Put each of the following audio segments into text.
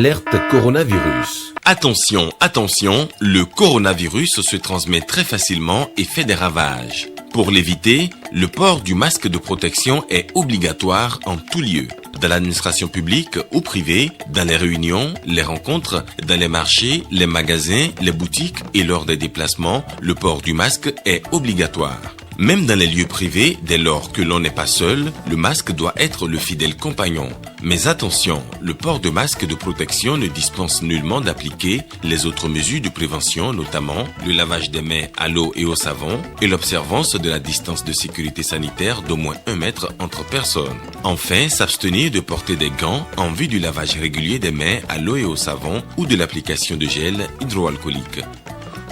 Alerte coronavirus. Attention, attention, le coronavirus se transmet très facilement et fait des ravages. Pour l'éviter, le port du masque de protection est obligatoire en tout lieu. Dans l'administration publique ou privée, dans les réunions, les rencontres, dans les marchés, les magasins, les boutiques et lors des déplacements, le port du masque est obligatoire. Même dans les lieux privés, dès lors que l'on n'est pas seul, le masque doit être le fidèle compagnon. Mais attention, le port de masque de protection ne dispense nullement d'appliquer les autres mesures de prévention, notamment le lavage des mains à l'eau et au savon et l'observance de la distance de sécurité sanitaire d'au moins 1 mètre entre personnes. Enfin, s'abstenir de porter des gants en vue du lavage régulier des mains à l'eau et au savon ou de l'application de gel hydroalcoolique.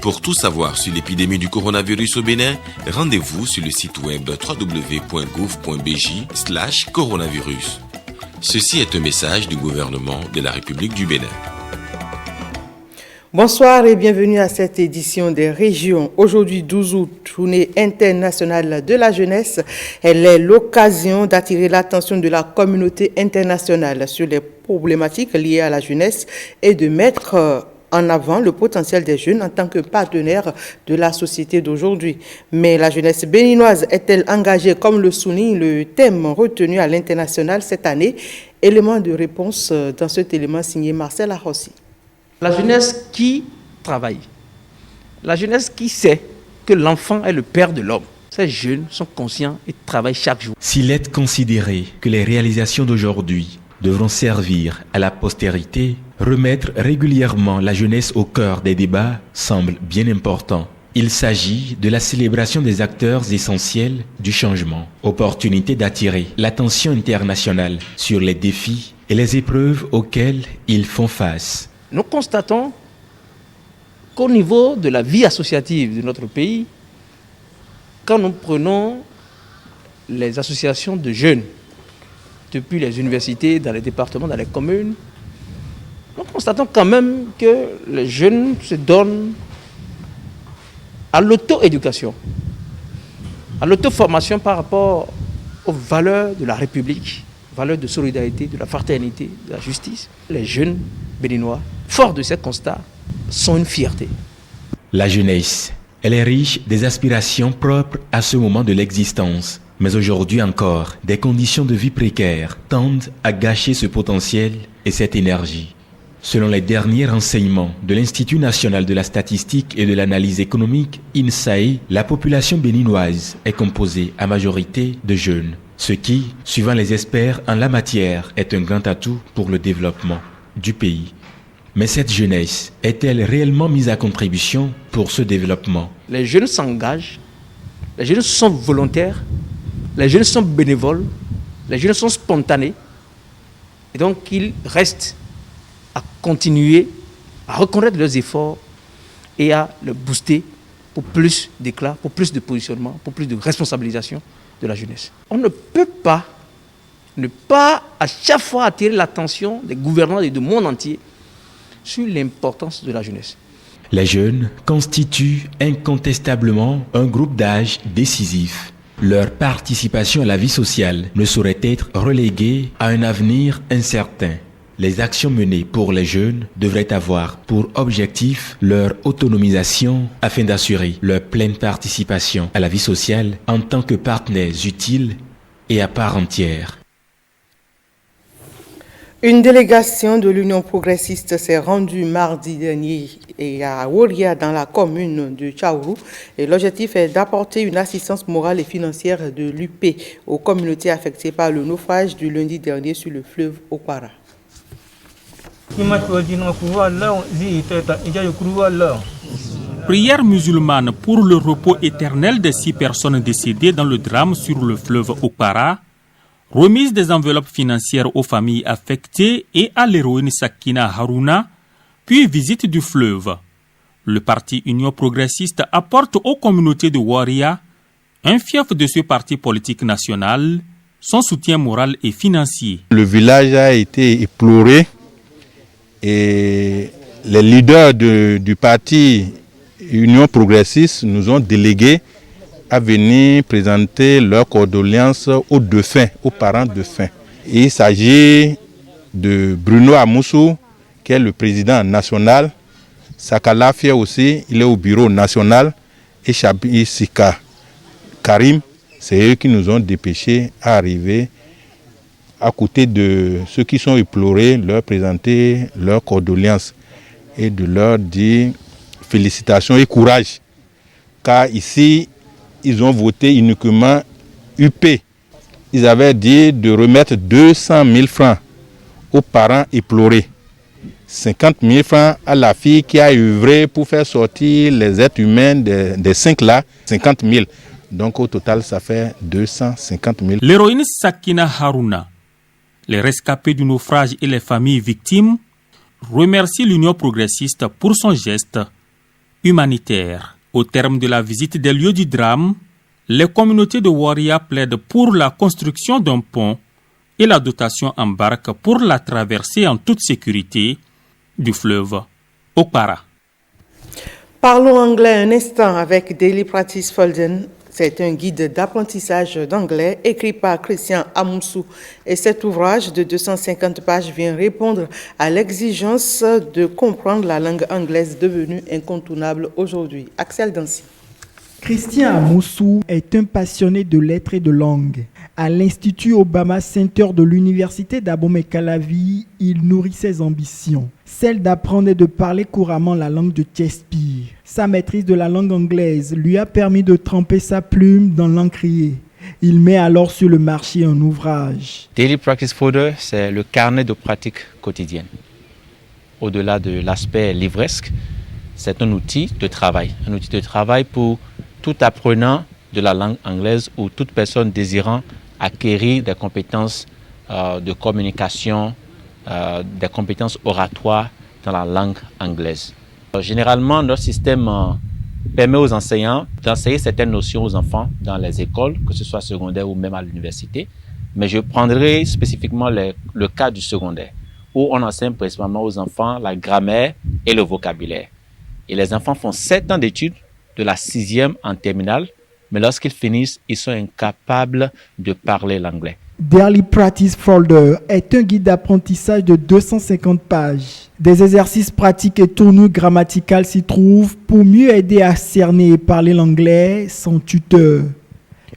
Pour tout savoir sur l'épidémie du coronavirus au Bénin, rendez-vous sur le site web www.gouv.bj/coronavirus. Ceci est un message du gouvernement de la République du Bénin. Bonsoir et bienvenue à cette édition des régions. Aujourd'hui 12 août, journée internationale de la jeunesse. Elle est l'occasion d'attirer l'attention de la communauté internationale sur les problématiques liées à la jeunesse et de mettre en avant le potentiel des jeunes en tant que partenaire de la société d'aujourd'hui. Mais la jeunesse béninoise est-elle engagée comme le souligne le thème retenu à l'international cette année? Élément de réponse dans cet élément signé Marcel Arrossi. La jeunesse qui travaille, la jeunesse qui sait que l'enfant est le père de l'homme. Ces jeunes sont conscients et travaillent chaque jour. S'il est considéré que les réalisations d'aujourd'hui devront servir à la postérité, remettre régulièrement la jeunesse au cœur des débats semble bien important. Il s'agit de la célébration des acteurs essentiels du changement, opportunité d'attirer l'attention internationale sur les défis et les épreuves auxquelles ils font face. Nous constatons qu'au niveau de la vie associative de notre pays, quand nous prenons les associations de jeunes, depuis les universités, dans les départements, dans les communes, nous constatons quand même que les jeunes se donnent à l'auto-éducation, à l'auto-formation par rapport aux valeurs de la République, valeurs de solidarité, de la fraternité, de la justice. Les jeunes béninois, forts de ces constats, sont une fierté. La jeunesse, elle est riche des aspirations propres à ce moment de l'existence. Mais aujourd'hui encore, des conditions de vie précaires tendent à gâcher ce potentiel et cette énergie. Selon les derniers renseignements de l'Institut national de la statistique et de l'analyse économique, INSAE, la population béninoise est composée à majorité de jeunes, ce qui, suivant les experts en la matière, est un grand atout pour le développement du pays. Mais cette jeunesse est-elle réellement mise à contribution pour ce développement? Les jeunes s'engagent, les jeunes sont volontaires, les jeunes sont bénévoles, les jeunes sont spontanés. Et donc, ils restent à continuer à reconnaître leurs efforts et à le booster pour plus d'éclat, pour plus de positionnement, pour plus de responsabilisation de la jeunesse. On ne peut pas ne pas à chaque fois attirer l'attention des gouvernants et du monde entier sur l'importance de la jeunesse. Les jeunes constituent incontestablement un groupe d'âge décisif. Leur participation à la vie sociale ne saurait être reléguée à un avenir incertain. Les actions menées pour les jeunes devraient avoir pour objectif leur autonomisation afin d'assurer leur pleine participation à la vie sociale en tant que partenaires utiles et à part entière. Une délégation de l'Union progressiste s'est rendue mardi dernier à Woria dans la commune de Tchaourou. Et l'objectif est d'apporter une assistance morale et financière de l'UP aux communautés affectées par le naufrage du lundi dernier sur le fleuve Okwara. Prière musulmane pour le repos éternel des 6 personnes décédées dans le drame sur le fleuve Okwara. Remise des enveloppes financières aux familles affectées et à l'héroïne Sakina Haruna, puis visite du fleuve. Le parti Union progressiste apporte aux communautés de Woria, un fief de ce parti politique national, son soutien moral et financier. Le village a été éploré et les leaders du parti Union progressiste nous ont délégués à venir présenter leurs condoléances aux défunts, aux parents défunts. Il s'agit de Bruno Amoussou, qui est le président national. Sakala Fia aussi, il est au bureau national. Et Chabi Sika Karim, c'est eux qui nous ont dépêchés à arriver à côté de ceux qui sont éplorés, leur présenter leurs condoléances et de leur dire félicitations et courage. Car ici, ils ont voté uniquement UP. Ils avaient dit de remettre 200 000 francs aux parents éplorés. 50 000 francs à la fille qui a œuvré pour faire sortir les êtres humains des 5 là, 50 000. Donc au total, ça fait 250 000. L'héroïne Sakina Haruna, les rescapés du naufrage et les familles victimes remercient l'Union progressiste pour son geste humanitaire. Au terme de la visite des lieux du drame, les communautés de Waria plaident pour la construction d'un pont et la dotation en barque pour la traversée en toute sécurité du fleuve Okpara. Parlons anglais un instant avec Daily Practice Folden. C'est un guide d'apprentissage d'anglais écrit par Christian Amoussou. Et cet ouvrage de 250 pages vient répondre à l'exigence de comprendre la langue anglaise devenue incontournable aujourd'hui. Axel Dancy. Christian Amoussou est un passionné de lettres et de langues. À l'Institut Obama Center de l'Université d'Abomey-Calavi, il nourrit ses ambitions, celle d'apprendre et de parler couramment la langue de Shakespeare. Sa maîtrise de la langue anglaise lui a permis de tremper sa plume dans l'encrier. Il met alors sur le marché un ouvrage. Daily Practice Folder, c'est le carnet de pratique quotidienne. Au-delà de l'aspect livresque, c'est un outil de travail pour tout apprenant de la langue anglaise ou toute personne désirant acquérir des compétences de communication, des compétences oratoires dans la langue anglaise. Généralement, notre système permet aux enseignants d'enseigner certaines notions aux enfants dans les écoles, que ce soit secondaire ou même à l'université. Mais je prendrai spécifiquement le cas du secondaire, où on enseigne principalement aux enfants la grammaire et le vocabulaire. Et les enfants font 7 ans d'études de la 6e en terminale, mais lorsqu'ils finissent, ils sont incapables de parler l'anglais. Daily Practice Folder est un guide d'apprentissage de 250 pages. Des exercices pratiques et tournures grammaticales s'y trouvent pour mieux aider à cerner et parler l'anglais sans tuteur.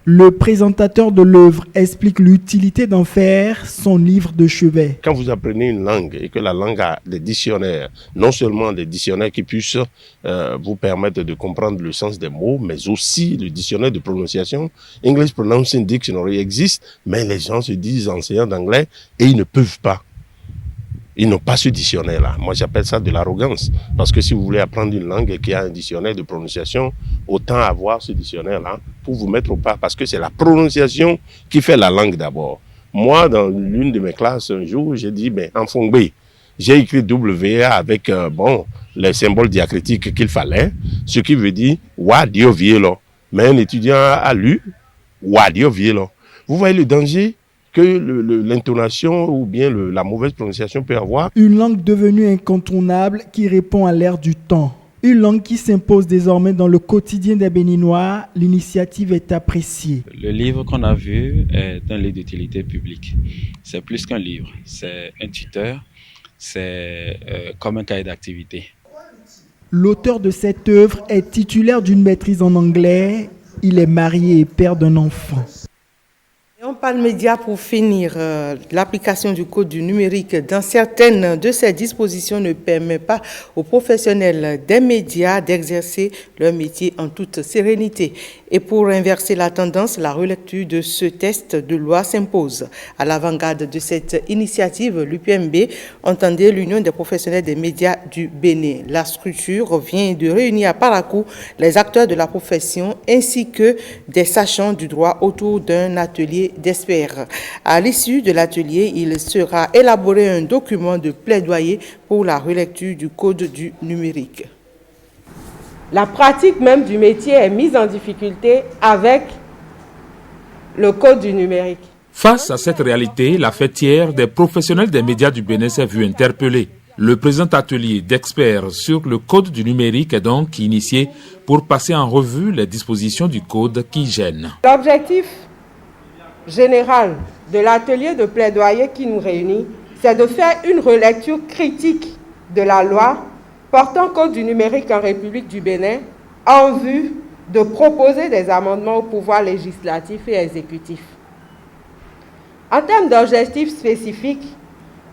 Le présentateur de l'œuvre explique l'utilité d'en faire son livre de chevet. Quand vous apprenez une langue et que la langue a des dictionnaires, non seulement des dictionnaires qui puissent vous permettre de comprendre le sens des mots, mais aussi le dictionnaire de prononciation. English Pronouncing Dictionary existe, mais les gens se disent enseignants d'anglais et ils ne peuvent pas. Ils n'ont pas ce dictionnaire-là. Moi, j'appelle ça de l'arrogance. Parce que si vous voulez apprendre une langue et qu'il y a un dictionnaire de prononciation, autant avoir ce dictionnaire-là pour vous mettre au pas. Parce que c'est la prononciation qui fait la langue d'abord. Moi, dans l'une de mes classes, un jour, j'ai dit, en Fongbe, j'ai écrit WA avec, les symboles diacritiques qu'il fallait, ce qui veut dire, Wadio Vielo. Mais un étudiant a lu, Wadio Vielo. Vous voyez le danger que l'intonation ou bien la mauvaise prononciation peut avoir. Une langue devenue incontournable qui répond à l'ère du temps. Une langue qui s'impose désormais dans le quotidien des Béninois, l'initiative est appréciée. Le livre qu'on a vu est un livre d'utilité publique. C'est plus qu'un livre, c'est un tuteur, c'est comme un cahier d'activité. L'auteur de cette œuvre est titulaire d'une maîtrise en anglais. Il est marié et père d'un enfant. Et on parle médias pour finir. L'application du code du numérique dans certaines de ces dispositions ne permet pas aux professionnels des médias d'exercer leur métier en toute sérénité. Et pour inverser la tendance, la relecture de ce texte de loi s'impose. À l'avant-garde de cette initiative, l'UPMB entendait l'Union des professionnels des médias du Bénin. La structure vient de réunir à Parakou les acteurs de la profession ainsi que des sachants du droit autour d'un atelier d'experts. À l'issue de l'atelier, il sera élaboré un document de plaidoyer pour la relecture du code du numérique. La pratique même du métier est mise en difficulté avec le code du numérique. Face à cette réalité, la fêtière des professionnels des médias du Bénin s'est vue interpellée. Le présent atelier d'experts sur le code du numérique est donc initié pour passer en revue les dispositions du code qui gênent. L'objectif général de l'atelier de plaidoyer qui nous réunit, c'est de faire une relecture critique de la loi portant code du numérique en République du Bénin en vue de proposer des amendements au pouvoir législatif et exécutif. En termes d'objectifs spécifiques,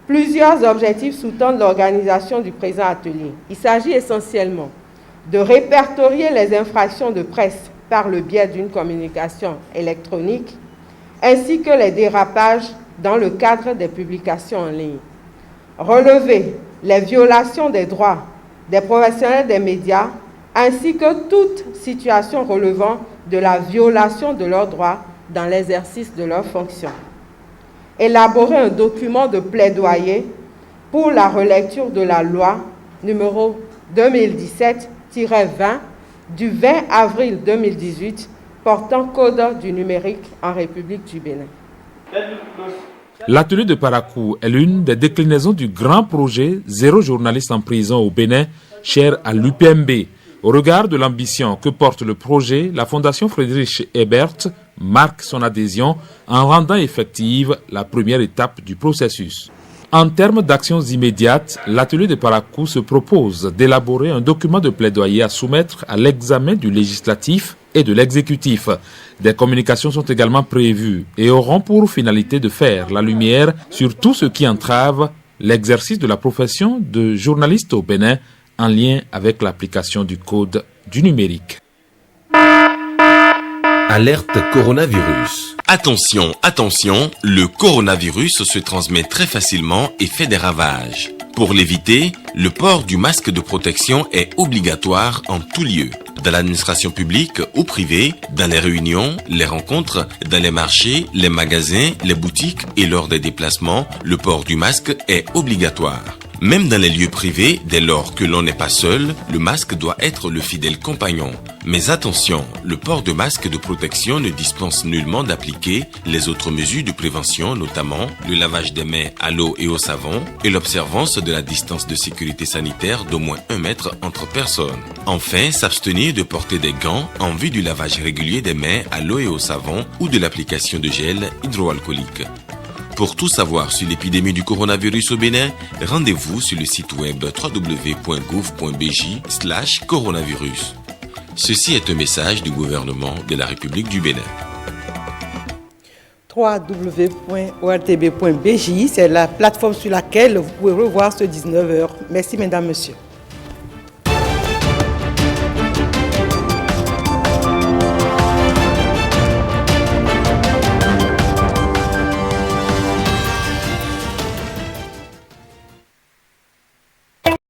plusieurs objectifs sous-tendent l'organisation du présent atelier. Il s'agit essentiellement de répertorier les infractions de presse par le biais d'une communication électronique, ainsi que les dérapages dans le cadre des publications en ligne. Relever les violations des droits des professionnels des médias, ainsi que toute situation relevant de la violation de leurs droits dans l'exercice de leurs fonctions. Élaborer un document de plaidoyer pour la relecture de la loi numéro 2017-20 du 20 avril 2018 portant code du numérique en République du Bénin. L'atelier de Parakou est l'une des déclinaisons du grand projet Zéro journaliste en prison au Bénin, cher à l'UPMB. Au regard de l'ambition que porte le projet, la Fondation Friedrich Ebert marque son adhésion en rendant effective la première étape du processus. En termes d'actions immédiates, l'atelier de Parakou se propose d'élaborer un document de plaidoyer à soumettre à l'examen du législatif et de l'exécutif. Des communications sont également prévues et auront pour finalité de faire la lumière sur tout ce qui entrave l'exercice de la profession de journaliste au Bénin en lien avec l'application du code du numérique. Alerte coronavirus. Attention, attention, le coronavirus se transmet très facilement et fait des ravages. Pour l'éviter, le port du masque de protection est obligatoire en tout lieu. Dans l'administration publique ou privée, dans les réunions, les rencontres, dans les marchés, les magasins, les boutiques et lors des déplacements, le port du masque est obligatoire. Même dans les lieux privés, dès lors que l'on n'est pas seul, le masque doit être le fidèle compagnon. Mais attention, le port de masque de protection ne dispense nullement d'appliquer les autres mesures de prévention, notamment le lavage des mains à l'eau et au savon et l'observance de la distance de sécurité sanitaire d'au moins 1 mètre entre personnes. Enfin, s'abstenir de porter des gants en vue du lavage régulier des mains à l'eau et au savon ou de l'application de gel hydroalcoolique. Pour tout savoir sur l'épidémie du coronavirus au Bénin, rendez-vous sur le site web www.gouv.bj/coronavirus. Ceci est un message du gouvernement de la République du Bénin. www.ortb.bj, c'est la plateforme sur laquelle vous pouvez revoir ce 19h. Merci mesdames, messieurs.